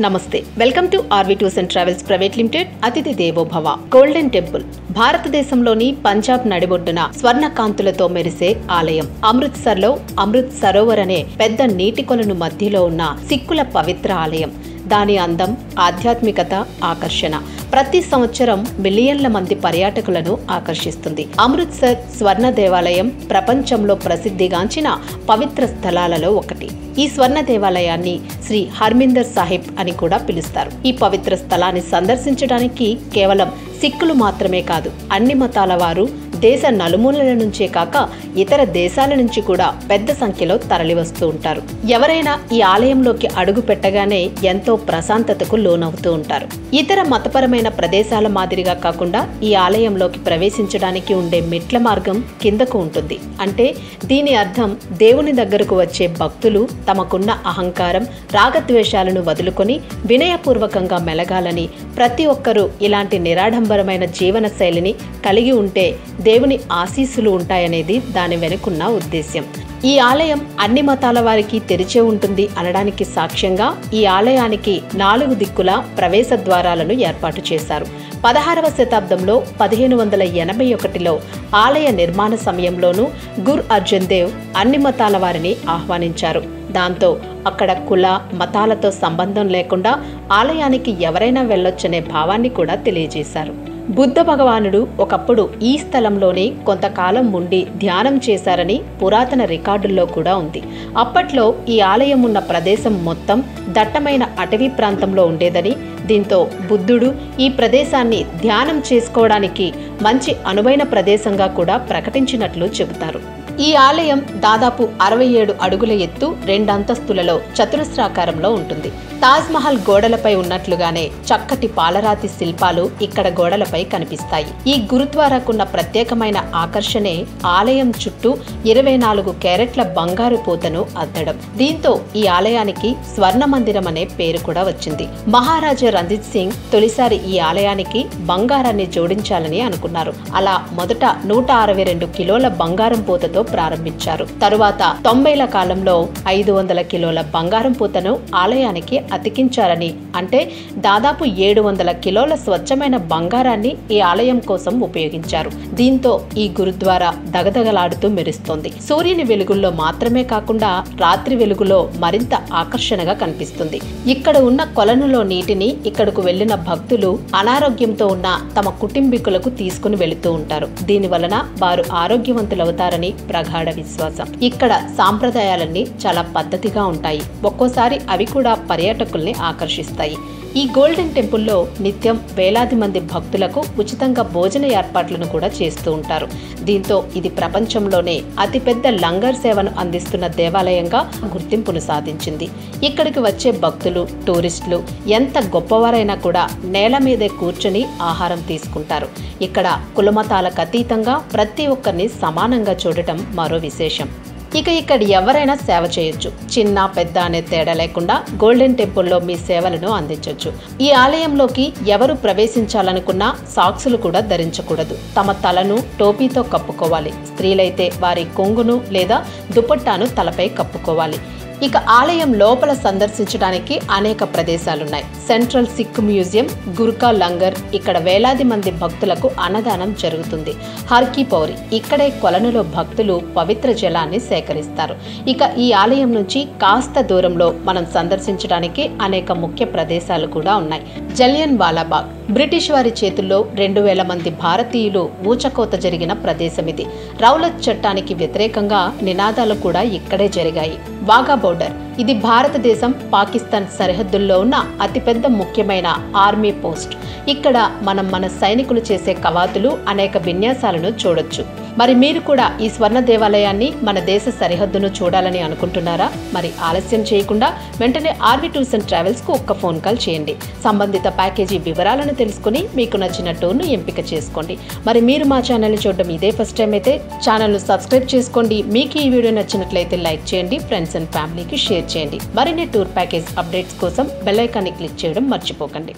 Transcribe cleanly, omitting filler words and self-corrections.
నమస్తే welcome to RV tours and travels private limited అతిథి దేవో భవ గోల్డెన్ టెంపుల్ భారతదేశంలోని పంజాబ్ నడిబొడ్డున స్వర్ణ కాంతులతో మెరిసే ఆలయం అమృత్సర్ లో అమృత్ సరోవర్ అనే పెద్ద నీటి కొలను మధ్యలో ఉన్న సిక్కుల పవిత్ర ఆలయం. దాని అందం, ఆధ్యాత్మికత, ఆకర్షణ ప్రతి సంవత్సరం మిలియన్ల మంది పర్యాటకులను ఆకర్షిస్తుంది. అమృత్సర్ స్వర్ణ దేవాలయం ప్రపంచంలో ప్రసిద్ధిగాంచిన పవిత్ర స్థలాలలో ఒకటి. ఈ స్వర్ణ దేవాలయాన్ని శ్రీ హర్మిందర్ సాహిబ్ అని కూడా పిలుస్తారు. ఈ పవిత్ర స్థలాన్ని సందర్శించడానికి కేవలం సిక్కులు మాత్రమే కాదు, అన్ని మతాల వారు దేశ నలుమూలల నుంచే కాక ఇతర దేశాల నుంచి కూడా పెద్ద సంఖ్యలో తరలివస్తూ ఉంటారు. ఎవరైనా ఈ ఆలయంలోకి అడుగు పెట్టగానే ఎంతో ప్రశాంతతకు లోనవుతూ ఉంటారు. ఇతర మతపరమైన ప్రదేశాల మాదిరిగా కాకుండా ఈ ఆలయంలోకి ప్రవేశించడానికి ఉండే మెట్ల మార్గం కిందకు ఉంటుంది. అంటే దీని అర్థం దేవుని దగ్గరకు వచ్చే భక్తులు తమకున్న అహంకారం, రాగద్వేషాలను వదులుకొని వినయపూర్వకంగా మెలగాలని, ప్రతి ఒక్కరూ ఇలాంటి నిరాడంబరమైన జీవన శైలిని కలిగి ఉంటే దేవుని ఆశీస్సులు ఉంటాయనేది దాని వెనుకున్న ఉద్దేశ్యం. ఈ ఆలయం అన్ని మతాల వారికి తెరిచే ఉంటుంది అనడానికి సాక్ష్యంగా ఈ ఆలయానికి 4 దిక్కుల ప్రవేశ ద్వారాలను ఏర్పాటు చేశారు. 16వ శతాబ్దంలో 1581లో ఆలయ నిర్మాణ సమయంలోనూ గురు అర్జన్ దేవ్ అన్ని మతాల వారిని ఆహ్వానించారు. దాంతో అక్కడ కుల మతాలతో సంబంధం లేకుండా ఆలయానికి ఎవరైనా వెళ్ళొచ్చనే భావాన్ని కూడా తెలియజేశారు. బుద్ధ భగవానుడు ఒకప్పుడు ఈ స్థలంలోనే కొంతకాలం ఉండి ధ్యానం చేశారని పురాతన రికార్డుల్లో కూడా ఉంది. అప్పట్లో ఈ ఆలయం ఉన్న ప్రదేశం మొత్తం దట్టమైన అటవీ ప్రాంతంలో ఉండేదని, దీంతో బుద్ధుడు ఈ ప్రదేశాన్ని ధ్యానం చేసుకోవడానికి మంచి అనువైన ప్రదేశంగా కూడా ప్రకటించినట్లు చెబుతారు. ఈ ఆలయం దాదాపు 67 అడుగుల ఎత్తు, 2 అంతస్తులలో చతురస్రాకారంలో ఉంటుంది. తాజ్ మహల్ గోడలపై ఉన్నట్లుగానే చక్కటి పాలరాతి శిల్పాలు ఇక్కడ గోడలపై కనిపిస్తాయి. ఈ గురుద్వారాకున్న ప్రత్యేకమైన ఆకర్షణే ఆలయం చుట్టూ 24 క్యారెట్ల బంగారు పూతను అద్దడం. దీంతో ఈ ఆలయానికి స్వర్ణ మందిరం అనే పేరు కూడా వచ్చింది. మహారాజా రంజిత్ సింగ్ తొలిసారి ఈ ఆలయానికి బంగారాన్ని జోడించాలని అనుకున్నారు. అలా మొదట 162 కిలోల బంగారం పూతతో ప్రారంభించారు. తరువాత 90ల కాలంలో 500 కిలోల బంగారం పూతను ఆలయానికి అతికించారని, అంటే దాదాపు 700 కిలోల స్వచ్ఛమైన బంగారాన్ని ఈ ఆలయం కోసం ఉపయోగించారు. దీంతో ఈ గురుద్వారా దగదగలాడుతూ మెరుస్తోంది. సూర్యుని వెలుగుల్లో మాత్రమే కాకుండా రాత్రి వెలుగులో మరింత ఆకర్షణగా కనిపిస్తుంది. ఇక్కడ ఉన్న కొలనులో నీటిని ఇక్కడకు వెళ్లిన భక్తులు అనారోగ్యంతో ఉన్న తమ కుటుంబీకులకు తీసుకుని వెళుతూ ఉంటారు. దీని వలన వారు ఆరోగ్యవంతులవుతారని ప్రగాఢ విశ్వాసం. ఇక్కడ సాంప్రదాయాలన్నీ చాలా పద్ధతిగా ఉంటాయి. ఒక్కోసారి అవి కూడా పర్యాటకుల్ని ఆకర్షిస్తాయి. ఈ గోల్డెన్ టెంపుల్లో నిత్యం వేలాది మంది భక్తులకు ఉచితంగా భోజన ఏర్పాట్లను కూడా చేస్తూ ఉంటారు. దీంతో ఇది ప్రపంచంలోనే అతిపెద్ద లంగర్ సేవను అందిస్తున్న దేవాలయంగా గుర్తింపును సాధించింది. ఇక్కడికి వచ్చే భక్తులు, టూరిస్టులు ఎంత గొప్పవారైనా కూడా నేల మీదే కూర్చొని ఆహారం తీసుకుంటారు. ఇక్కడ కులమతాలకు అతీతంగా ప్రతి ఒక్కరిని సమానంగా చూడటం మరో విశేషం. ఇక ఇక్కడ ఎవరైనా సేవ చేయొచ్చు. చిన్న పెద్ద అనే తేడా లేకుండా గోల్డెన్ టెంపుల్లో మీ సేవలను అందించవచ్చు. ఈ ఆలయంలోకి ఎవరు ప్రవేశించాలనుకున్నా సాక్సులు కూడా ధరించకూడదు. తమ తలను టోపీతో కప్పుకోవాలి. స్త్రీలైతే వారి కొంగును లేదా దుపట్టాను తలపై కప్పుకోవాలి. ఇక ఆలయం లోపల సందర్శించడానికి అనేక ప్రదేశాలున్నాయి. సెంట్రల్ సిక్ మ్యూజియం, గుర్కా లంగర్, ఇక్కడ వేలాది మంది భక్తులకు అన్నదానం జరుగుతుంది. హర్కి పౌరి, ఇక్కడే కొలనులో భక్తులు పవిత్ర జలాన్ని సేకరిస్తారు. ఇక ఈ ఆలయం నుంచి కాస్త దూరంలో మనం సందర్శించడానికి అనేక ముఖ్య ప్రదేశాలు కూడా ఉన్నాయి. జలియన్ వాలాబాగ్, బ్రిటిష్ వారి చేతుల్లో 2000 మంది భారతీయులు ఊచకోత జరిగిన ప్రదేశం ఇది. రౌలత్ చట్టానికి వ్యతిరేకంగా నినాదాలు కూడా ఇక్కడే జరిగాయి. వాఘా బోర్డర్, ఇది భారతదేశం పాకిస్తాన్ సరిహద్దుల్లో ఉన్న అతిపెద్ద ముఖ్యమైన ఆర్మీ పోస్ట్. ఇక్కడ మనం మన సైనికులు చేసే కవాతులు, అనేక విన్యాసాలను చూడొచ్చు. మరి మీరు కూడా ఈ స్వర్ణ దేవాలయాన్ని, మన దేశ సరిహద్దును చూడాలని అనుకుంటున్నారా? మరి ఆలస్యం చేయకుండా వెంటనే ఆర్వి టూర్స్ అండ్ ట్రావెల్స్ కు ఒక్క ఫోన్ కాల్ చేయండి. సంబంధిత ప్యాకేజీ వివరాలను తెలుసుకుని మీకు నచ్చిన టూర్ను ఎంపిక చేసుకోండి. మరి మీరు మా ఛానల్ని చూడడం ఇదే ఫస్ట్ టైం అయితే ఛానల్ను సబ్స్క్రైబ్ చేసుకోండి. మీకు ఈ వీడియో నచ్చినట్లయితే లైక్ చేయండి, ఫ్రెండ్స్ అండ్ ఫ్యామిలీకి షేర్ చేయండి. మరిన్ని టూర్ ప్యాకేజ్ అప్డేట్స్ కోసం బెల్ ఐకాన్ని క్లిక్ చేయడం మర్చిపోకండి.